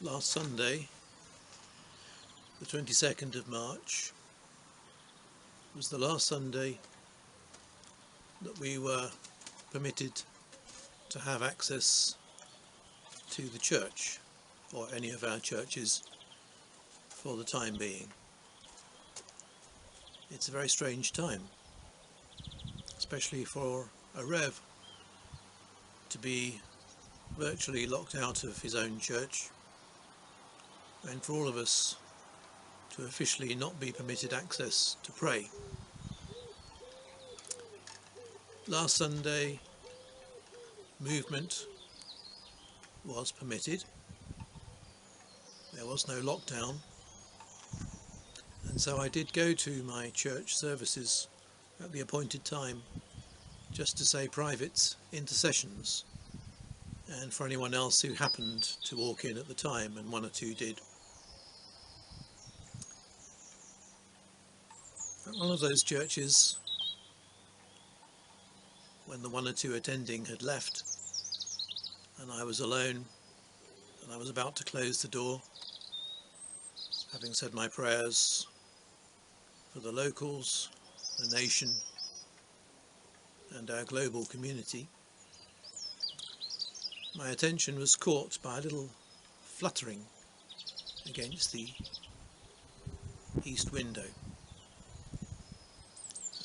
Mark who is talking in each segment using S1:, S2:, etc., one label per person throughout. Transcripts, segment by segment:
S1: Last Sunday, the 22nd of March, was the last Sunday that we were permitted to have access to the church, or any of our churches, for the time being. It's a very strange time, especially for a Rev to be virtually locked out of his own church, and for all of us to officially not be permitted access to pray. Last Sunday, movement was permitted. There was no lockdown, and so I did go to my church services at the appointed time, just to say private intercessions, and for anyone else who happened to walk in at the time, and one or two did. At one of those churches, when the one or two attending had left and I was alone, and I was about to close the door, having said my prayers for the locals, the nation and our global community, my attention was caught by a little fluttering against the east window.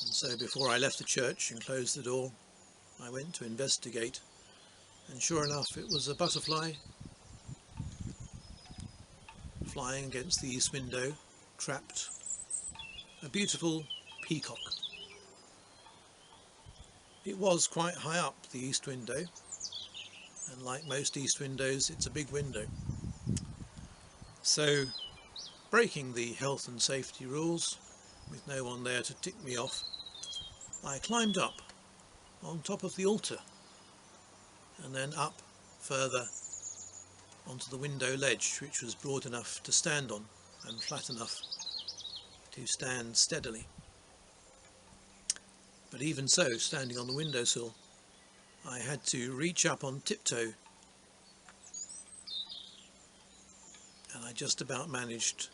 S1: And so before I left the church and closed the door, I went to investigate, and sure enough it was a butterfly flying against the east window, trapped, a beautiful peacock. It was quite high up the east window, and like most east windows, it's a big window. So, breaking the health and safety rules, with no one there to tick me off, I climbed up on top of the altar, and then up further onto the window ledge, which was broad enough to stand on and flat enough to stand steadily. But even so, standing on the windowsill, I had to reach up on tiptoe, and I just about managed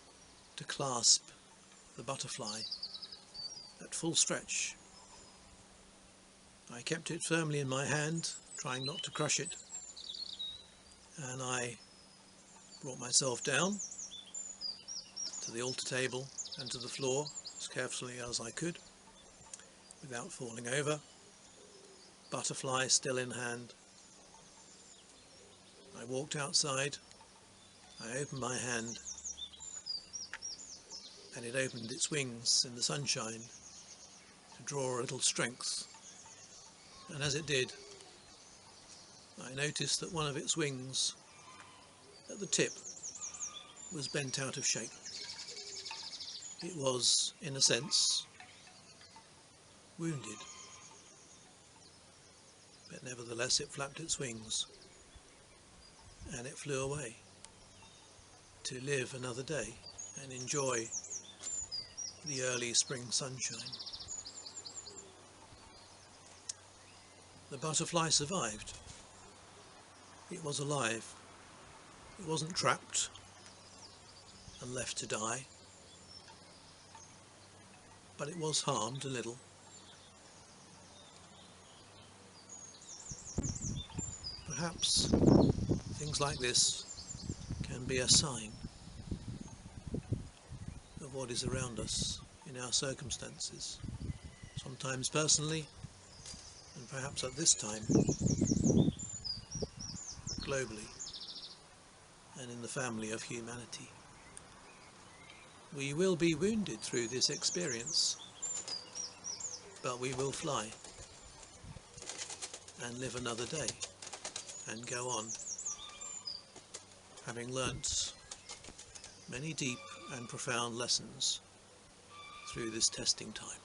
S1: to clasp the butterfly at full stretch. I kept it firmly in my hand, trying not to crush it, and I brought myself down to the altar table and to the floor as carefully as I could without falling over, butterfly still in hand. I walked outside, I opened my hand, and it opened its wings in the sunshine to draw a little strength. And as it did, I noticed that one of its wings at the tip was bent out of shape. It was, in a sense, wounded, but nevertheless it flapped its wings and it flew away to live another day and enjoy the early spring sunshine. The butterfly survived. It was alive. It wasn't trapped and left to die, but it was harmed a little. Perhaps things like this can be a sign of what is around us in our circumstances, sometimes personally, and perhaps at this time globally, and in the family of humanity. We will be wounded through this experience, but we will fly and live another day and go on, having learnt many deep and profound lessons through this testing time.